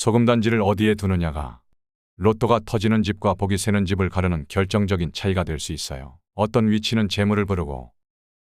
소금단지를 어디에 두느냐가 로또가 터지는 집과 복이 새는 집을 가르는 결정적인 차이가 될 수 있어요. 어떤 위치는 재물을 부르고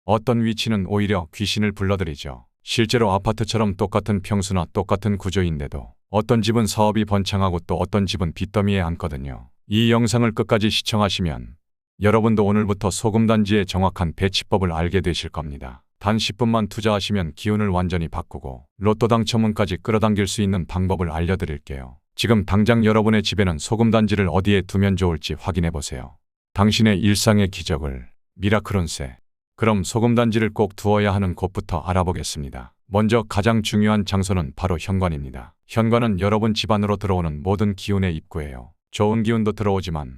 어떤 위치는 오히려 귀신을 불러들이죠. 실제로 아파트처럼 똑같은 평수나 똑같은 구조인데도 어떤 집은 사업이 번창하고 또 어떤 집은 빚더미에 앉거든요. 이 영상을 끝까지 시청하시면 여러분도 오늘부터 소금단지의 정확한 배치법을 알게 되실 겁니다. 단 10분만 투자하시면 기운을 완전히 바꾸고 로또 당첨운까지 끌어당길 수 있는 방법을 알려드릴게요. 지금 당장 여러분의 집에는 소금단지를 어디에 두면 좋을지 확인해 보세요. 당신의 일상의 기적을 미라클운세. 그럼 소금단지를 꼭 두어야 하는 곳부터 알아보겠습니다. 먼저 가장 중요한 장소는 바로 현관입니다. 현관은 여러분 집 안으로 들어오는 모든 기운의 입구예요. 좋은 기운도 들어오지만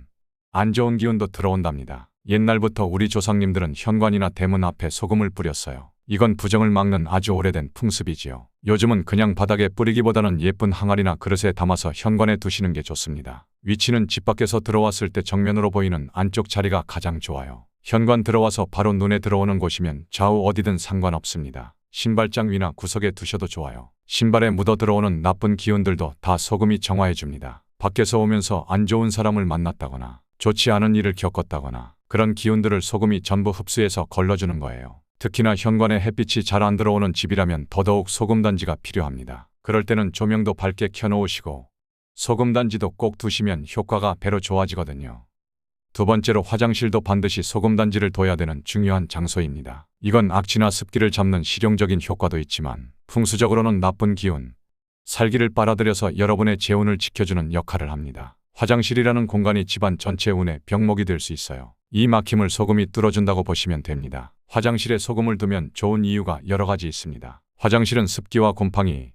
안 좋은 기운도 들어온답니다. 옛날부터 우리 조상님들은 현관이나 대문 앞에 소금을 뿌렸어요. 이건 부정을 막는 아주 오래된 풍습이지요. 요즘은 그냥 바닥에 뿌리기보다는 예쁜 항아리나 그릇에 담아서 현관에 두시는 게 좋습니다. 위치는 집 밖에서 들어왔을 때 정면으로 보이는 안쪽 자리가 가장 좋아요. 현관 들어와서 바로 눈에 들어오는 곳이면 좌우 어디든 상관없습니다. 신발장 위나 구석에 두셔도 좋아요. 신발에 묻어 들어오는 나쁜 기운들도 다 소금이 정화해줍니다. 밖에서 오면서 안 좋은 사람을 만났다거나 좋지 않은 일을 겪었다거나 그런 기운들을 소금이 전부 흡수해서 걸러주는 거예요. 특히나 현관에 햇빛이 잘 안 들어오는 집이라면 더더욱 소금단지가 필요합니다. 그럴 때는 조명도 밝게 켜놓으시고 소금단지도 꼭 두시면 효과가 배로 좋아지거든요. 두 번째로 화장실도 반드시 소금단지를 둬야 되는 중요한 장소입니다. 이건 악취나 습기를 잡는 실용적인 효과도 있지만 풍수적으로는 나쁜 기운, 살기를 빨아들여서 여러분의 재운을 지켜주는 역할을 합니다. 화장실이라는 공간이 집안 전체 운의 병목이 될 수 있어요. 이 막힘을 소금이 뚫어준다고 보시면 됩니다. 화장실에 소금을 두면 좋은 이유가 여러 가지 있습니다. 화장실은 습기와 곰팡이,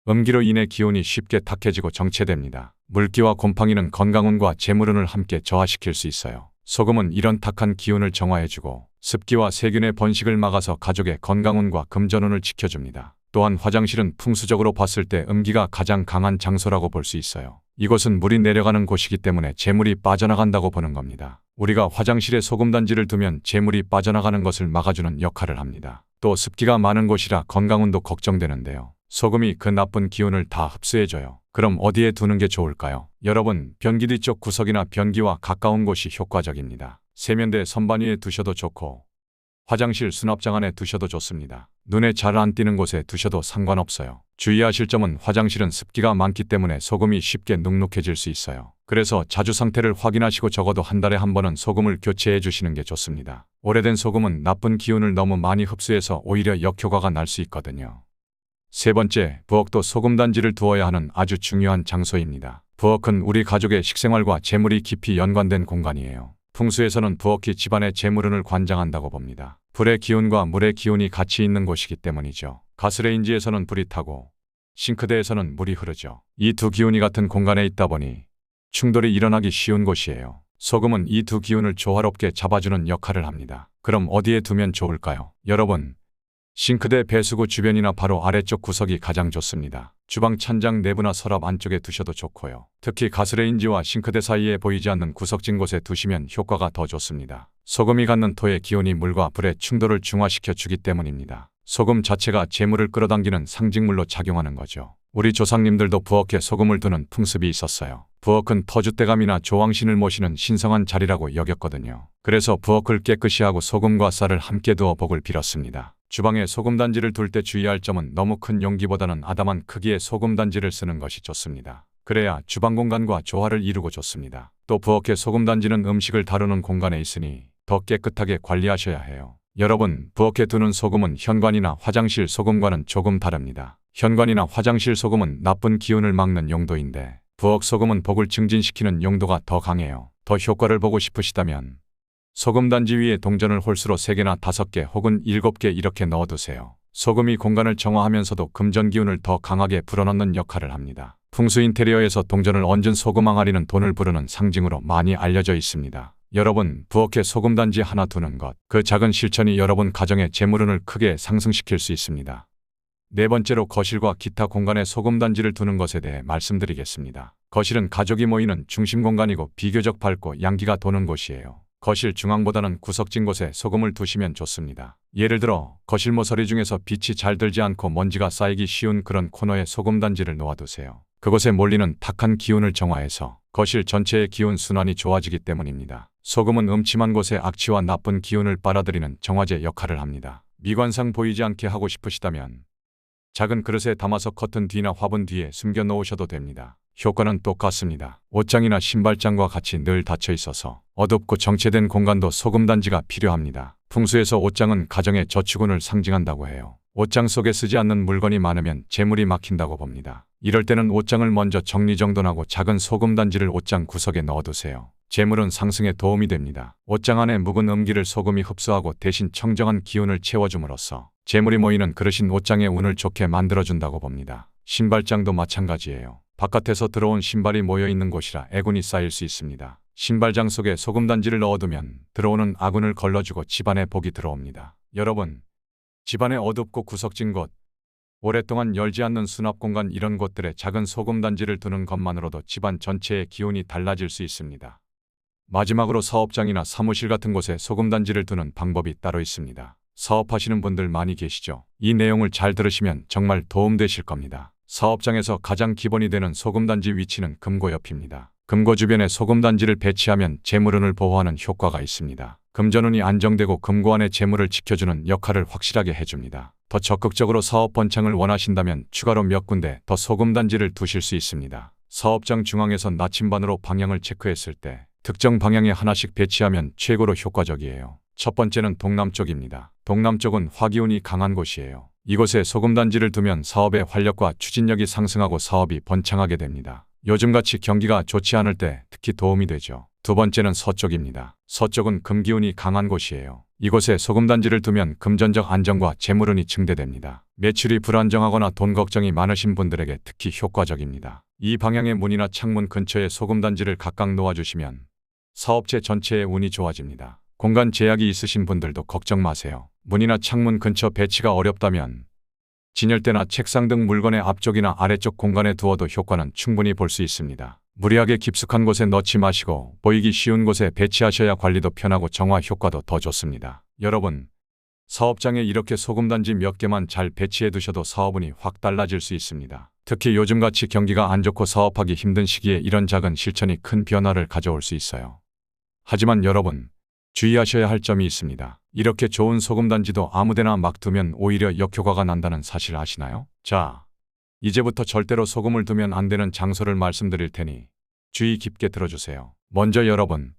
음기로 인해 기운이 쉽게 탁해지고 정체됩니다. 물기와 곰팡이는 건강운과 재물운을 함께 저하시킬 수 있어요. 소금은 이런 탁한 기운을 정화해주고 습기와 세균의 번식을 막아서 가족의 건강운과 금전운을 지켜줍니다. 또한 화장실은 풍수적으로 봤을 때 음기가 가장 강한 장소라고 볼 수 있어요. 이곳은 물이 내려가는 곳이기 때문에 재물이 빠져나간다고 보는 겁니다. 우리가 화장실에 소금단지를 두면 재물이 빠져나가는 것을 막아주는 역할을 합니다. 또 습기가 많은 곳이라 건강운도 걱정되는데요. 소금이 그 나쁜 기운을 다 흡수해줘요. 그럼 어디에 두는 게 좋을까요? 여러분, 변기 뒤쪽 구석이나 변기와 가까운 곳이 효과적입니다. 세면대 선반 위에 두셔도 좋고 화장실 수납장 안에 두셔도 좋습니다. 눈에 잘 안 띄는 곳에 두셔도 상관없어요. 주의하실 점은 화장실은 습기가 많기 때문에 소금이 쉽게 눅눅해질 수 있어요. 그래서 자주 상태를 확인하시고 적어도 한 달에 한 번은 소금을 교체해 주시는 게 좋습니다. 오래된 소금은 나쁜 기운을 너무 많이 흡수해서 오히려 역효과가 날 수 있거든요. 세 번째, 부엌도 소금단지를 두어야 하는 아주 중요한 장소입니다. 부엌은 우리 가족의 식생활과 재물이 깊이 연관된 공간이에요. 풍수에서는 부엌이 집안의 재물운을 관장한다고 봅니다. 불의 기운과 물의 기운이 같이 있는 곳이기 때문이죠. 가스레인지에서는 불이 타고 싱크대에서는 물이 흐르죠. 이 두 기운이 같은 공간에 있다 보니 충돌이 일어나기 쉬운 곳이에요. 소금은 이 두 기운을 조화롭게 잡아주는 역할을 합니다. 그럼 어디에 두면 좋을까요? 여러분, 싱크대 배수구 주변이나 바로 아래쪽 구석이 가장 좋습니다. 주방 찬장 내부나 서랍 안쪽에 두셔도 좋고요. 특히 가스레인지와 싱크대 사이에 보이지 않는 구석진 곳에 두시면 효과가 더 좋습니다. 소금이 갖는 토의 기운이 물과 불의 충돌을 중화시켜 주기 때문입니다. 소금 자체가 재물을 끌어당기는 상징물로 작용하는 거죠. 우리 조상님들도 부엌에 소금을 두는 풍습이 있었어요. 부엌은 터줏대감이나 조왕신을 모시는 신성한 자리라고 여겼거든요. 그래서 부엌을 깨끗이 하고 소금과 쌀을 함께 두어 복을 빌었습니다. 주방에 소금단지를 둘 때 주의할 점은 너무 큰 용기보다는 아담한 크기의 소금단지를 쓰는 것이 좋습니다. 그래야 주방 공간과 조화를 이루고 좋습니다. 또 부엌에 소금단지는 음식을 다루는 공간에 있으니 더 깨끗하게 관리하셔야 해요. 여러분, 부엌에 두는 소금은 현관이나 화장실 소금과는 조금 다릅니다. 현관이나 화장실 소금은 나쁜 기운을 막는 용도인데 부엌 소금은 복을 증진시키는 용도가 더 강해요. 더 효과를 보고 싶으시다면 소금단지 위에 동전을 홀수로 3개나 5개 혹은 7개 이렇게 넣어두세요. 소금이 공간을 정화하면서도 금전 기운을 더 강하게 불어넣는 역할을 합니다. 풍수 인테리어에서 동전을 얹은 소금 항아리는 돈을 부르는 상징으로 많이 알려져 있습니다. 여러분, 부엌에 소금단지 하나 두는 것, 그 작은 실천이 여러분 가정의 재물운을 크게 상승시킬 수 있습니다. 네 번째로 거실과 기타 공간에 소금단지를 두는 것에 대해 말씀드리겠습니다. 거실은 가족이 모이는 중심 공간이고 비교적 밝고 양기가 도는 곳이에요. 거실 중앙보다는 구석진 곳에 소금을 두시면 좋습니다. 예를 들어 거실 모서리 중에서 빛이 잘 들지 않고 먼지가 쌓이기 쉬운 그런 코너에 소금단지를 놓아두세요. 그곳에 몰리는 탁한 기운을 정화해서 거실 전체의 기운 순환이 좋아지기 때문입니다. 소금은 음침한 곳의 악취와 나쁜 기운을 빨아들이는 정화제 역할을 합니다. 미관상 보이지 않게 하고 싶으시다면 작은 그릇에 담아서 커튼 뒤나 화분 뒤에 숨겨 놓으셔도 됩니다. 효과는 똑같습니다. 옷장이나 신발장과 같이 늘 닫혀 있어서 어둡고 정체된 공간도 소금단지가 필요합니다. 풍수에서 옷장은 가정의 저축운을 상징한다고 해요. 옷장 속에 쓰지 않는 물건이 많으면 재물이 막힌다고 봅니다. 이럴 때는 옷장을 먼저 정리정돈하고 작은 소금단지를 옷장 구석에 넣어두세요. 재물은 상승에 도움이 됩니다. 옷장 안에 묵은 음기를 소금이 흡수하고 대신 청정한 기운을 채워줌으로써 재물이 모이는 그릇인 옷장의 운을 좋게 만들어준다고 봅니다. 신발장도 마찬가지예요. 바깥에서 들어온 신발이 모여있는 곳이라 애군이 쌓일 수 있습니다. 신발장 속에 소금단지를 넣어두면 들어오는 악운을 걸러주고 집안에 복이 들어옵니다. 여러분, 집안에 어둡고 구석진 곳, 오랫동안 열지 않는 수납공간 이런 곳들에 작은 소금단지를 두는 것만으로도 집안 전체의 기운이 달라질 수 있습니다. 마지막으로 사업장이나 사무실 같은 곳에 소금단지를 두는 방법이 따로 있습니다. 사업하시는 분들 많이 계시죠? 이 내용을 잘 들으시면 정말 도움되실 겁니다. 사업장에서 가장 기본이 되는 소금단지 위치는 금고 옆입니다. 금고 주변에 소금단지를 배치하면 재물운을 보호하는 효과가 있습니다. 금전운이 안정되고 금고 안의 재물을 지켜주는 역할을 확실하게 해줍니다. 더 적극적으로 사업 번창을 원하신다면 추가로 몇 군데 더 소금단지를 두실 수 있습니다. 사업장 중앙에서 나침반으로 방향을 체크했을 때 특정 방향에 하나씩 배치하면 최고로 효과적이에요. 첫 번째는 동남쪽입니다. 동남쪽은 화기운이 강한 곳이에요. 이곳에 소금단지를 두면 사업의 활력과 추진력이 상승하고 사업이 번창하게 됩니다. 요즘같이 경기가 좋지 않을 때 특히 도움이 되죠. 두 번째는 서쪽입니다. 서쪽은 금기운이 강한 곳이에요. 이곳에 소금단지를 두면 금전적 안정과 재물운이 증대됩니다. 매출이 불안정하거나 돈 걱정이 많으신 분들에게 특히 효과적입니다. 이 방향의 문이나 창문 근처에 소금단지를 각각 놓아주시면 사업체 전체의 운이 좋아집니다. 공간 제약이 있으신 분들도 걱정 마세요. 문이나 창문 근처 배치가 어렵다면 진열대나 책상 등 물건의 앞쪽이나 아래쪽 공간에 두어도 효과는 충분히 볼 수 있습니다. 무리하게 깊숙한 곳에 넣지 마시고 보이기 쉬운 곳에 배치하셔야 관리도 편하고 정화 효과도 더 좋습니다. 여러분, 사업장에 이렇게 소금단지 몇 개만 잘 배치해 두셔도 사업운이 확 달라질 수 있습니다. 특히 요즘같이 경기가 안 좋고 사업하기 힘든 시기에 이런 작은 실천이 큰 변화를 가져올 수 있어요. 하지만 여러분, 주의하셔야 할 점이 있습니다. 이렇게 좋은 소금단지도 아무데나 막 두면 오히려 역효과가 난다는 사실 아시나요? 자, 이제부터 절대로 소금을 두면 안 되는 장소를 말씀드릴 테니 주의 깊게 들어주세요. 먼저 여러분,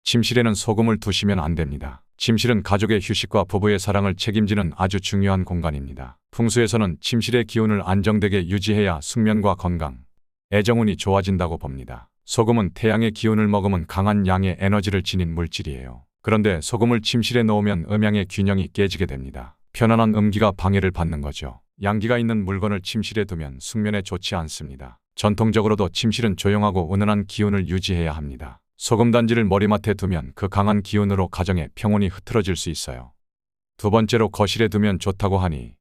침실에는 소금을 두시면 안 됩니다. 침실은 가족의 휴식과 부부의 사랑을 책임지는 아주 중요한 공간입니다. 풍수에서는 침실의 기운을 안정되게 유지해야 숙면과 건강, 애정운이 좋아진다고 봅니다. 소금은 태양의 기운을 머금은 강한 양의 에너지를 지닌 물질이에요. 그런데 소금을 침실에 넣으면 음양의 균형이 깨지게 됩니다. 편안한 음기가 방해를 받는 거죠. 양기가 있는 물건을 침실에 두면 숙면에 좋지 않습니다. 전통적으로도 침실은 조용하고 은은한 기운을 유지해야 합니다. 소금단지를 머리맡에 두면 그 강한 기운으로 가정의 평온이 흐트러질 수 있어요. 두 번째로 거실에 두면 좋다고 하니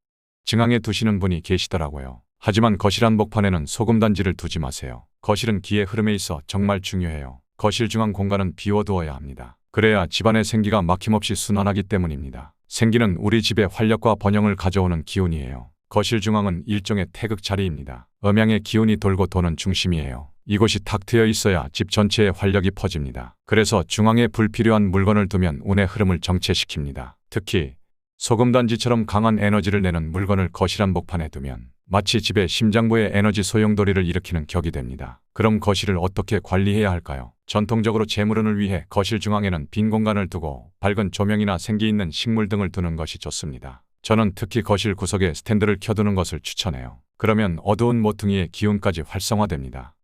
중앙에 두시는 분이 계시더라고요. 하지만 거실 한복판에는 소금단지를 두지 마세요. 거실은 기의 흐름에 있어 정말 중요해요. 거실 중앙 공간은 비워두어야 합니다. 그래야 집안의 생기가 막힘없이 순환하기 때문입니다. 생기는 우리 집의 활력과 번영을 가져오는 기운이에요. 거실 중앙은 일종의 태극 자리입니다. 음양의 기운이 돌고 도는 중심이에요. 이곳이 탁 트여 있어야 집 전체에 활력이 퍼집니다. 그래서 중앙에 불필요한 물건을 두면 운의 흐름을 정체시킵니다. 특히 소금단지처럼 강한 에너지를 내는 물건을 거실 한복판에 두면 마치 집의 심장부의 에너지 소용돌이를 일으키는 격이 됩니다. 그럼 거실을 어떻게 관리해야 할까요? 전통적으로 재물운을 위해 거실 중앙에는 빈 공간을 두고 밝은 조명이나 생기 있는 식물 등을 두는 것이 좋습니다. 저는 특히 거실 구석에 스탠드를 켜두는 것을 추천해요. 그러면 어두운 모퉁이의 기운까지 활성화됩니다.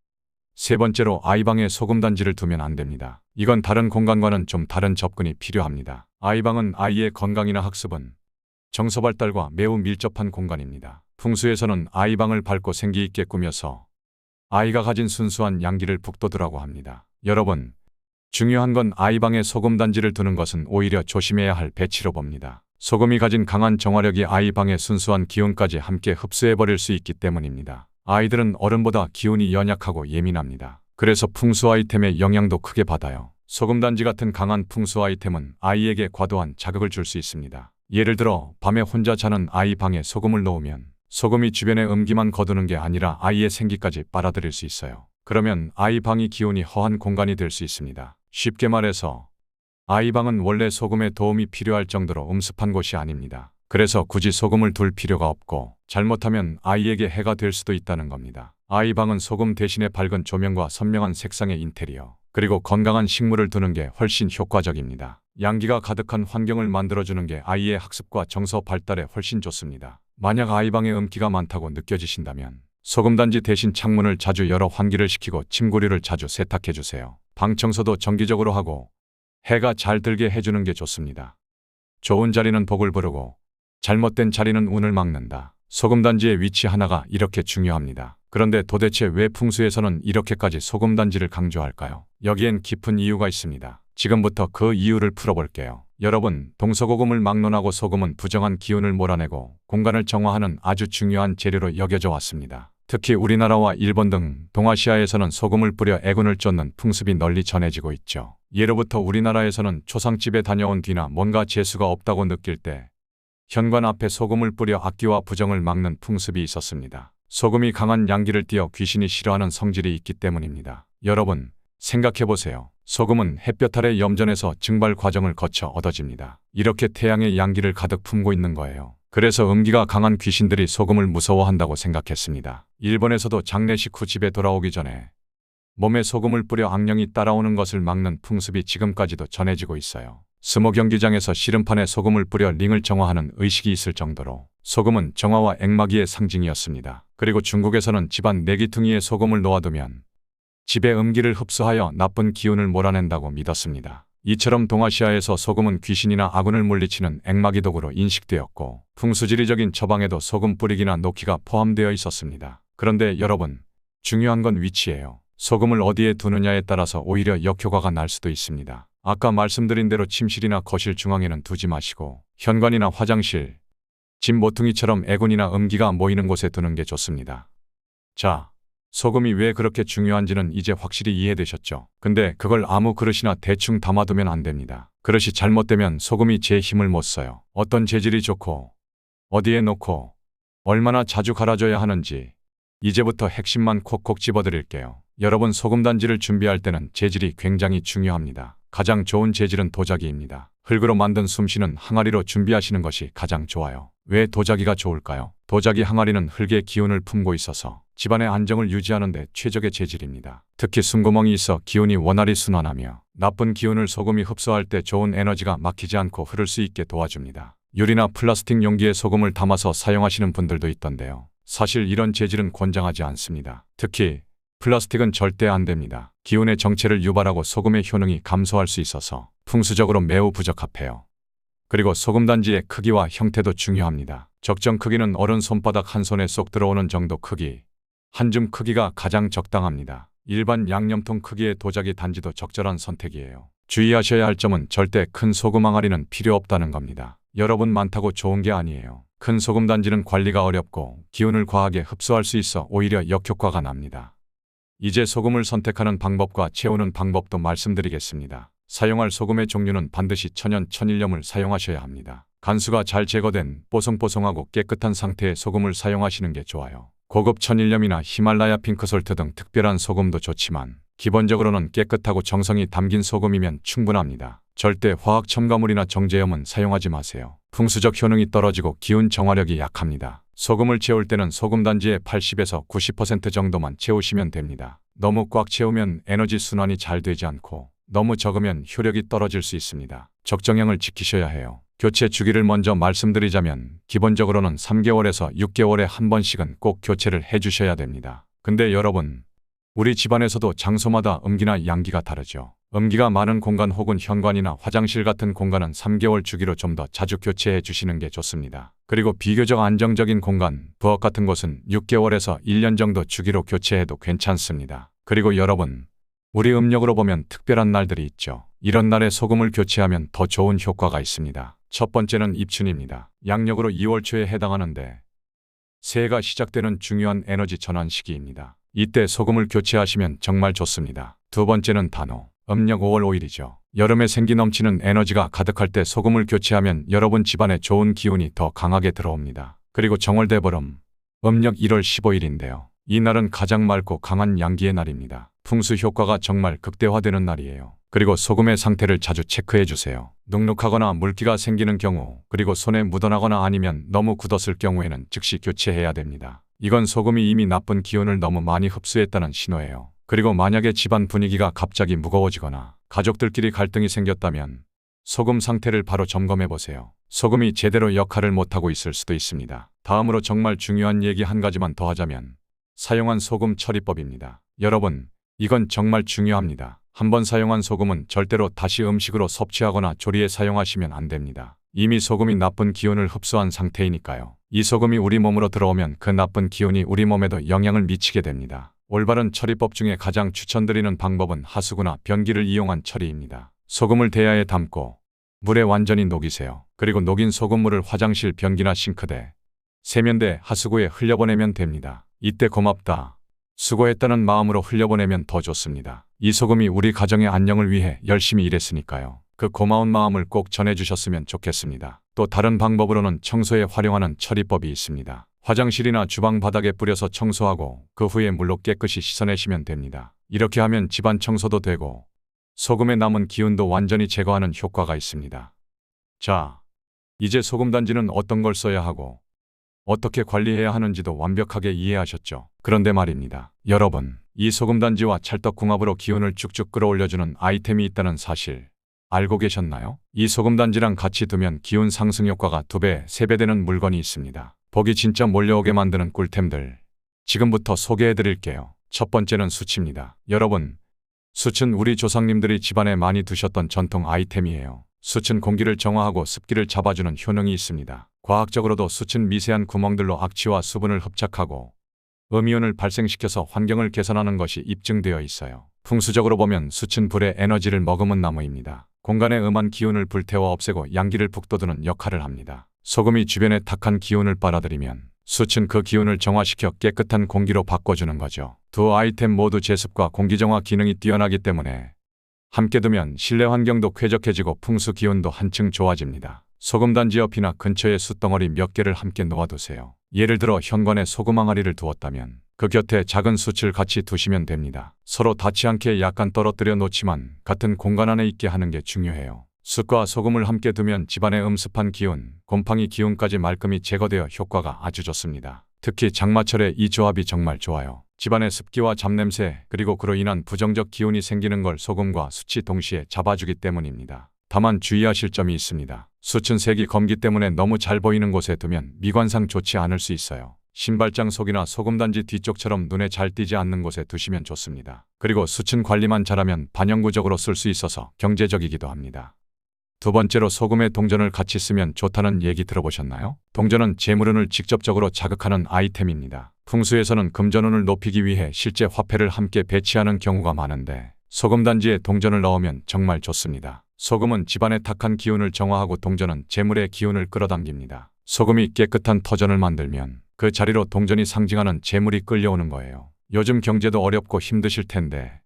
세 번째로 아이방에 소금단지를 두면 안 됩니다. 이건 다른 공간과는 좀 다른 접근이 필요합니다. 아이방은 아이의 건강이나 학습은 정서 발달과 매우 밀접한 공간입니다. 풍수에서는 아이방을 밝고 생기 있게 꾸며서 아이가 가진 순수한 양기를 북돋으라고 합니다. 여러분, 중요한 건 아이방에 소금단지를 두는 것은 오히려 조심해야 할 배치로 봅니다. 소금이 가진 강한 정화력이 아이방의 순수한 기운까지 함께 흡수해버릴 수 있기 때문입니다. 아이들은 어른보다 기운이 연약하고 예민합니다. 그래서 풍수 아이템의 영향도 크게 받아요. 소금단지 같은 강한 풍수 아이템은 아이에게 과도한 자극을 줄 수 있습니다. 예를 들어 밤에 혼자 자는 아이 방에 소금을 놓으면 소금이 주변에 음기만 거두는 게 아니라 아이의 생기까지 빨아들일 수 있어요. 그러면 아이 방이 기운이 허한 공간이 될 수 있습니다. 쉽게 말해서 아이 방은 원래 소금의 도움이 필요할 정도로 음습한 곳이 아닙니다. 그래서 굳이 소금을 둘 필요가 없고 잘못하면 아이에게 해가 될 수도 있다는 겁니다. 아이 방은 소금 대신에 밝은 조명과 선명한 색상의 인테리어, 그리고 건강한 식물을 두는 게 훨씬 효과적입니다. 양기가 가득한 환경을 만들어주는 게 아이의 학습과 정서 발달에 훨씬 좋습니다. 만약 아이 방에 음기가 많다고 느껴지신다면 소금단지 대신 창문을 자주 열어 환기를 시키고 침구류를 자주 세탁해주세요. 방 청소도 정기적으로 하고 해가 잘 들게 해주는 게 좋습니다. 좋은 자리는 복을 부르고 잘못된 자리는 운을 막는다. 소금단지의 위치 하나가 이렇게 중요합니다. 그런데 도대체 왜 풍수에서는 이렇게까지 소금단지를 강조할까요? 여기엔 깊은 이유가 있습니다. 지금부터 그 이유를 풀어볼게요. 여러분, 동서고금을 막론하고 소금은 부정한 기운을 몰아내고 공간을 정화하는 아주 중요한 재료로 여겨져 왔습니다. 특히 우리나라와 일본 등 동아시아에서는 소금을 뿌려 애군을 쫓는 풍습이 널리 전해지고 있죠. 예로부터 우리나라에서는 초상집에 다녀온 뒤나 뭔가 재수가 없다고 느낄 때 현관 앞에 소금을 뿌려 악기와 부정을 막는 풍습이 있었습니다. 소금이 강한 양기를 띠어 귀신이 싫어하는 성질이 있기 때문입니다. 여러분, 생각해보세요. 소금은 햇볕 아래 염전에서 증발 과정을 거쳐 얻어집니다. 이렇게 태양의 양기를 가득 품고 있는 거예요. 그래서 음기가 강한 귀신들이 소금을 무서워한다고 생각했습니다. 일본에서도 장례식 후 집에 돌아오기 전에 몸에 소금을 뿌려 악령이 따라오는 것을 막는 풍습이 지금까지도 전해지고 있어요. 스모 경기장에서 씨름판에 소금을 뿌려 링을 정화하는 의식이 있을 정도로 소금은 정화와 액마기의 상징이었습니다. 그리고 중국에서는 집안 내기퉁이에 소금을 놓아두면 집의 음기를 흡수하여 나쁜 기운을 몰아낸다고 믿었습니다. 이처럼 동아시아에서 소금은 귀신이나 아군을 물리치는 액마기 도구로 인식되었고 풍수지리적인 처방에도 소금 뿌리기나 놓기가 포함되어 있었습니다. 그런데 여러분, 중요한 건 위치예요. 소금을 어디에 두느냐에 따라서 오히려 역효과가 날 수도 있습니다. 아까 말씀드린 대로 침실이나 거실 중앙에는 두지 마시고 현관이나 화장실, 집 모퉁이처럼 애군이나 음기가 모이는 곳에 두는 게 좋습니다. 자, 소금이 왜 그렇게 중요한지는 이제 확실히 이해되셨죠? 근데 그걸 아무 그릇이나 대충 담아두면 안 됩니다. 그릇이 잘못되면 소금이 제 힘을 못 써요. 어떤 재질이 좋고 어디에 놓고 얼마나 자주 갈아줘야 하는지 이제부터 핵심만 콕콕 집어드릴게요. 여러분, 소금단지를 준비할 때는 재질이 굉장히 중요합니다. 가장 좋은 재질은 도자기입니다. 흙으로 만든 숨쉬는 항아리로 준비하시는 것이 가장 좋아요. 왜 도자기가 좋을까요? 도자기 항아리는 흙의 기운을 품고 있어서 집안의 안정을 유지하는 데 최적의 재질입니다. 특히 숨구멍이 있어 기운이 원활히 순환하며 나쁜 기운을 소금이 흡수할 때 좋은 에너지가 막히지 않고 흐를 수 있게 도와줍니다. 유리나 플라스틱 용기에 소금을 담아서 사용하시는 분들도 있던데요. 사실 이런 재질은 권장하지 않습니다. 특히 플라스틱은 절대 안 됩니다. 기운의 정체를 유발하고 소금의 효능이 감소할 수 있어서 풍수적으로 매우 부적합해요. 그리고 소금단지의 크기와 형태도 중요합니다. 적정 크기는 어른 손바닥 한 손에 쏙 들어오는 정도 크기, 한 줌 크기가 가장 적당합니다. 일반 양념통 크기의 도자기 단지도 적절한 선택이에요. 주의하셔야 할 점은 절대 큰 소금 항아리는 필요 없다는 겁니다. 여러분, 많다고 좋은 게 아니에요. 큰 소금 단지는 관리가 어렵고 기운을 과하게 흡수할 수 있어 오히려 역효과가 납니다. 이제 소금을 선택하는 방법과 채우는 방법도 말씀드리겠습니다. 사용할 소금의 종류는 반드시 천연, 천일염을 사용하셔야 합니다. 간수가 잘 제거된 뽀송뽀송하고 깨끗한 상태의 소금을 사용하시는 게 좋아요. 고급 천일염이나 히말라야 핑크솔트 등 특별한 소금도 좋지만 기본적으로는 깨끗하고 정성이 담긴 소금이면 충분합니다. 절대 화학 첨가물이나 정제염은 사용하지 마세요. 풍수적 효능이 떨어지고 기운 정화력이 약합니다. 소금을 채울 때는 소금단지의 80에서 90% 정도만 채우시면 됩니다. 너무 꽉 채우면 에너지 순환이 잘 되지 않고 너무 적으면 효력이 떨어질 수 있습니다. 적정량을 지키셔야 해요. 교체 주기를 먼저 말씀드리자면 기본적으로는 3개월에서 6개월에 한 번씩은 꼭 교체를 해주셔야 됩니다. 근데 여러분, 우리 집안에서도 장소마다 음기나 양기가 다르죠. 음기가 많은 공간 혹은 현관이나 화장실 같은 공간은 3개월 주기로 좀 더 자주 교체해 주시는 게 좋습니다. 그리고 비교적 안정적인 공간, 부엌 같은 곳은 6개월에서 1년 정도 주기로 교체해도 괜찮습니다. 그리고 여러분, 우리 음력으로 보면 특별한 날들이 있죠. 이런 날에 소금을 교체하면 더 좋은 효과가 있습니다. 첫 번째는 입춘입니다. 양력으로 2월 초에 해당하는데 새해가 시작되는 중요한 에너지 전환 시기입니다. 이때 소금을 교체하시면 정말 좋습니다. 두 번째는 단오, 음력 5월 5일이죠. 여름에 생기 넘치는 에너지가 가득할 때 소금을 교체하면 여러분 집안에 좋은 기운이 더 강하게 들어옵니다. 그리고 정월대보름, 음력 1월 15일인데요. 이날은 가장 맑고 강한 양기의 날입니다. 풍수 효과가 정말 극대화되는 날이에요. 그리고 소금의 상태를 자주 체크해 주세요. 눅눅하거나 물기가 생기는 경우, 그리고 손에 묻어나거나 아니면 너무 굳었을 경우에는 즉시 교체해야 됩니다. 이건 소금이 이미 나쁜 기운을 너무 많이 흡수했다는 신호예요. 그리고 만약에 집안 분위기가 갑자기 무거워지거나 가족들끼리 갈등이 생겼다면 소금 상태를 바로 점검해 보세요. 소금이 제대로 역할을 못하고 있을 수도 있습니다. 다음으로 정말 중요한 얘기 한 가지만 더 하자면 사용한 소금 처리법입니다. 여러분, 이건 정말 중요합니다. 한번 사용한 소금은 절대로 다시 음식으로 섭취하거나 조리에 사용하시면 안 됩니다. 이미 소금이 나쁜 기운을 흡수한 상태이니까요. 이 소금이 우리 몸으로 들어오면 그 나쁜 기운이 우리 몸에도 영향을 미치게 됩니다. 올바른 처리법 중에 가장 추천드리는 방법은 하수구나 변기를 이용한 처리입니다. 소금을 대야에 담고 물에 완전히 녹이세요. 그리고 녹인 소금물을 화장실 변기나 싱크대, 세면대, 하수구에 흘려보내면 됩니다. 이때 고맙다, 수고했다는 마음으로 흘려보내면 더 좋습니다. 이 소금이 우리 가정의 안녕을 위해 열심히 일했으니까요. 그 고마운 마음을 꼭 전해주셨으면 좋겠습니다. 또 다른 방법으로는 청소에 활용하는 처리법이 있습니다. 화장실이나 주방 바닥에 뿌려서 청소하고 그 후에 물로 깨끗이 씻어내시면 됩니다. 이렇게 하면 집안 청소도 되고 소금에 남은 기운도 완전히 제거하는 효과가 있습니다. 자, 이제 소금 단지는 어떤 걸 써야 하고 어떻게 관리해야 하는지도 완벽하게 이해하셨죠? 그런데 말입니다. 여러분, 이 소금 단지와 찰떡궁합으로 기운을 쭉쭉 끌어올려주는 아이템이 있다는 사실 알고 계셨나요? 이 소금 단지랑 같이 두면 기운 상승 효과가 2배, 3배 되는 물건이 있습니다. 복이 진짜 몰려오게 만드는 꿀템들 지금부터 소개해 드릴게요. 첫 번째는 수치입니다. 여러분, 숯은 우리 조상님들이 집안에 많이 두셨던 전통 아이템이에요. 숯은 공기를 정화하고 습기를 잡아주는 효능이 있습니다. 과학적으로도 숯은 미세한 구멍들로 악취와 수분을 흡착하고 음이온을 발생시켜서 환경을 개선하는 것이 입증되어 있어요. 풍수적으로 보면 숯은 불의 에너지를 머금은 나무입니다. 공간의 음한 기운을 불태워 없애고 양기를 북돋우는 역할을 합니다. 소금이 주변에 탁한 기운을 빨아들이면 숯은 그 기운을 정화시켜 깨끗한 공기로 바꿔주는 거죠. 두 아이템 모두 제습과 공기정화 기능이 뛰어나기 때문에 함께 두면 실내 환경도 쾌적해지고 풍수 기운도 한층 좋아집니다. 소금 단지 옆이나 근처에 숯덩어리 몇 개를 함께 놓아두세요. 예를 들어 현관에 소금 항아리를 두었다면 그 곁에 작은 숯을 같이 두시면 됩니다. 서로 닿지 않게 약간 떨어뜨려 놓지만 같은 공간 안에 있게 하는 게 중요해요. 숯과 소금을 함께 두면 집안의 음습한 기운, 곰팡이 기운까지 말끔히 제거되어 효과가 아주 좋습니다. 특히 장마철에 이 조합이 정말 좋아요. 집안의 습기와 잡냄새, 그리고 그로 인한 부정적 기운이 생기는 걸 소금과 숯이 동시에 잡아주기 때문입니다. 다만 주의하실 점이 있습니다. 숯은 색이 검기 때문에 너무 잘 보이는 곳에 두면 미관상 좋지 않을 수 있어요. 신발장 속이나 소금단지 뒤쪽처럼 눈에 잘 띄지 않는 곳에 두시면 좋습니다. 그리고 숯은 관리만 잘하면 반영구적으로 쓸 수 있어서 경제적이기도 합니다. 두 번째로 소금에 동전을 같이 쓰면 좋다는 얘기 들어보셨나요? 동전은 재물운을 직접적으로 자극하는 아이템입니다. 풍수에서는 금전운을 높이기 위해 실제 화폐를 함께 배치하는 경우가 많은데 소금단지에 동전을 넣으면 정말 좋습니다. 소금은 집안의 탁한 기운을 정화하고 동전은 재물의 기운을 끌어당깁니다. 소금이 깨끗한 터전을 만들면 그 자리로 동전이 상징하는 재물이 끌려오는 거예요. 요즘 경제도 어렵고 힘드실 텐데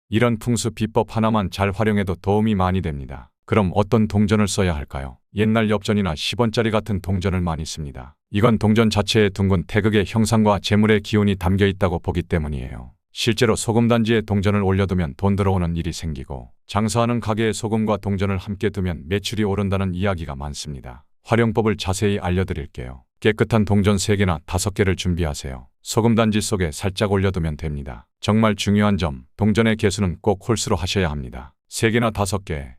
이런 풍수 비법 하나만 잘 활용해도 도움이 많이 됩니다. 그럼 어떤 동전을 써야 할까요? 옛날 엽전이나 10원짜리 같은 동전을 많이 씁니다. 이건 동전 자체에 둥근 태극의 형상과 재물의 기운이 담겨 있다고 보기 때문이에요. 실제로 소금단지에 동전을 올려두면 돈 들어오는 일이 생기고 장사하는 가게에 소금과 동전을 함께 두면 매출이 오른다는 이야기가 많습니다. 활용법을 자세히 알려드릴게요. 깨끗한 동전 3개나 5개를 준비하세요. 소금단지 속에 살짝 올려두면 됩니다. 정말 중요한 점, 동전의 개수는 꼭 홀수로 하셔야 합니다. 3개나 5개,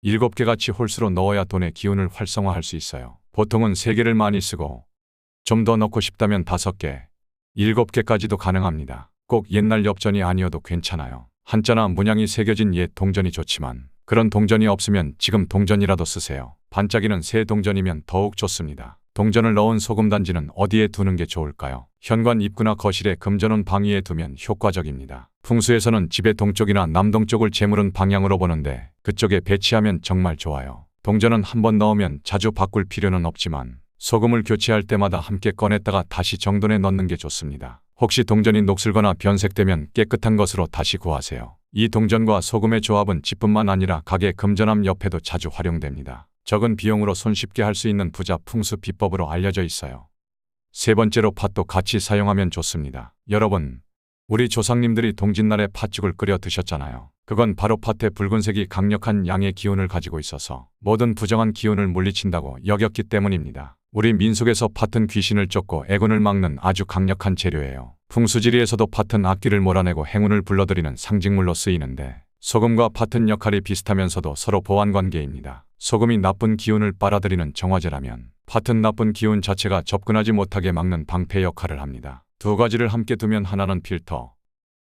7개 같이 홀수로 넣어야 돈의 기운을 활성화할 수 있어요. 보통은 3개를 많이 쓰고 좀 더 넣고 싶다면 5개, 7개까지도 가능합니다. 꼭 옛날 엽전이 아니어도 괜찮아요. 한자나 문양이 새겨진 옛 동전이 좋지만 그런 동전이 없으면 지금 동전이라도 쓰세요. 반짝이는 새 동전이면 더욱 좋습니다. 동전을 넣은 소금단지는 어디에 두는 게 좋을까요? 현관 입구나 거실에 금전운 방위에 두면 효과적입니다. 풍수에서는 집의 동쪽이나 남동쪽을 재물운 방향으로 보는데 그쪽에 배치하면 정말 좋아요. 동전은 한번 넣으면 자주 바꿀 필요는 없지만 소금을 교체할 때마다 함께 꺼냈다가 다시 정돈해 넣는 게 좋습니다. 혹시 동전이 녹슬거나 변색되면 깨끗한 것으로 다시 구하세요. 이 동전과 소금의 조합은 집뿐만 아니라 가게 금전함 옆에도 자주 활용됩니다. 적은 비용으로 손쉽게 할 수 있는 부자 풍수 비법으로 알려져 있어요. 세 번째로 팥도 같이 사용하면 좋습니다. 여러분, 우리 조상님들이 동짓날에 팥죽을 끓여 드셨잖아요. 그건 바로 팥의 붉은색이 강력한 양의 기운을 가지고 있어서 모든 부정한 기운을 물리친다고 여겼기 때문입니다. 우리 민속에서 팥은 귀신을 쫓고 애군을 막는 아주 강력한 재료예요. 풍수지리에서도 팥은 악귀를 몰아내고 행운을 불러들이는 상징물로 쓰이는데 소금과 팥은 역할이 비슷하면서도 서로 보완관계입니다. 소금이 나쁜 기운을 빨아들이는 정화제라면 팥은 나쁜 기운 자체가 접근하지 못하게 막는 방패 역할을 합니다. 두 가지를 함께 두면 하나는 필터,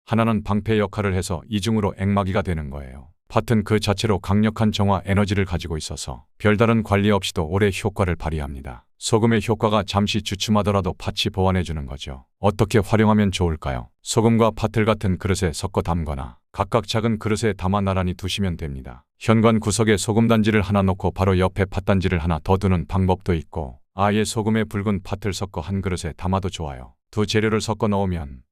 하나는 방패 역할을 해서 이중으로 액마기가 되는 거예요. 팥은 그 자체로 강력한 정화 에너지를 가지고 있어서 별다른 관리 없이도 오래 효과를 발휘합니다. 소금의 효과가 잠시 주춤하더라도 팥이 보완해주는 거죠. 어떻게 활용하면 좋을까요? 소금과 팥을 같은 그릇에 섞어 담거나 각각 작은 그릇에 담아 나란히 두시면 됩니다. 현관 구석에 소금단지를 하나 놓고 바로 옆에 팥단지를 하나 더 두는 방법도 있고 아예 소금에 붉은 팥을 섞어 한 그릇에 담아도 좋아요. 두 재료를 섞어 넣으면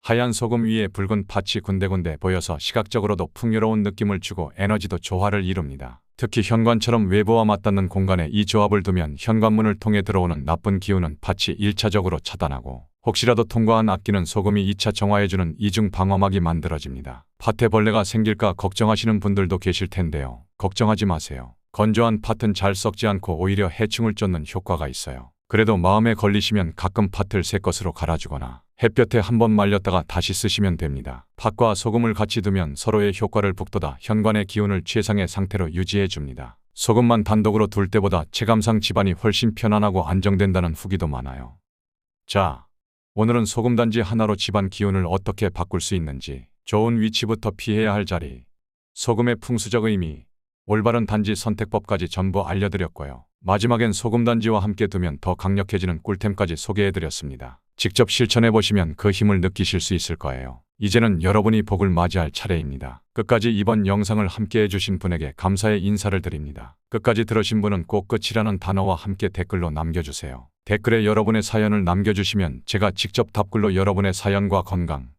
하얀 소금 위에 붉은 팥이 군데군데 보여서 시각적으로도 풍요로운 느낌을 주고 에너지도 조화를 이룹니다. 특히 현관처럼 외부와 맞닿는 공간에 이 조합을 두면 현관문을 통해 들어오는 나쁜 기운은 팥이 1차적으로 차단하고 혹시라도 통과한 악기는 소금이 2차 정화해주는 이중 방어막이 만들어집니다. 팥에 벌레가 생길까 걱정하시는 분들도 계실 텐데요. 걱정하지 마세요. 건조한 팥은 잘 썩지 않고 오히려 해충을 쫓는 효과가 있어요. 그래도 마음에 걸리시면 가끔 팥을 새 것으로 갈아주거나 햇볕에 한번 말렸다가 다시 쓰시면 됩니다. 팥과 소금을 같이 두면 서로의 효과를 북돋아 현관의 기운을 최상의 상태로 유지해 줍니다. 소금만 단독으로 둘 때보다 체감상 집안이 훨씬 편안하고 안정된다는 후기도 많아요. 자, 오늘은 소금단지 하나로 집안 기운을 어떻게 바꿀 수 있는지, 좋은 위치부터 피해야 할 자리, 소금의 풍수적 의미, 올바른 단지 선택법까지 전부 알려드렸고요. 마지막엔 소금단지와 함께 두면 더 강력해지는 꿀템까지 소개해드렸습니다. 직접 실천해보시면 그 힘을 느끼실 수 있을 거예요. 이제는 여러분이 복을 맞이할 차례입니다. 끝까지 이번 영상을 함께 해주신 분에게 감사의 인사를 드립니다. 끝까지 들으신 분은 꼭 끝이라는 단어와 함께 댓글로 남겨주세요. 댓글에 여러분의 사연을 남겨주시면 제가 직접 답글로 여러분의 사연과 건강,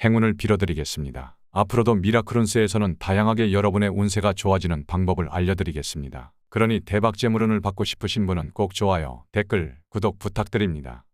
행운을 빌어드리겠습니다. 앞으로도 미라클운세에서는 다양하게 여러분의 운세가 좋아지는 방법을 알려드리겠습니다. 그러니 대박 재물운을 받고 싶으신 분은 꼭 좋아요, 댓글, 구독 부탁드립니다.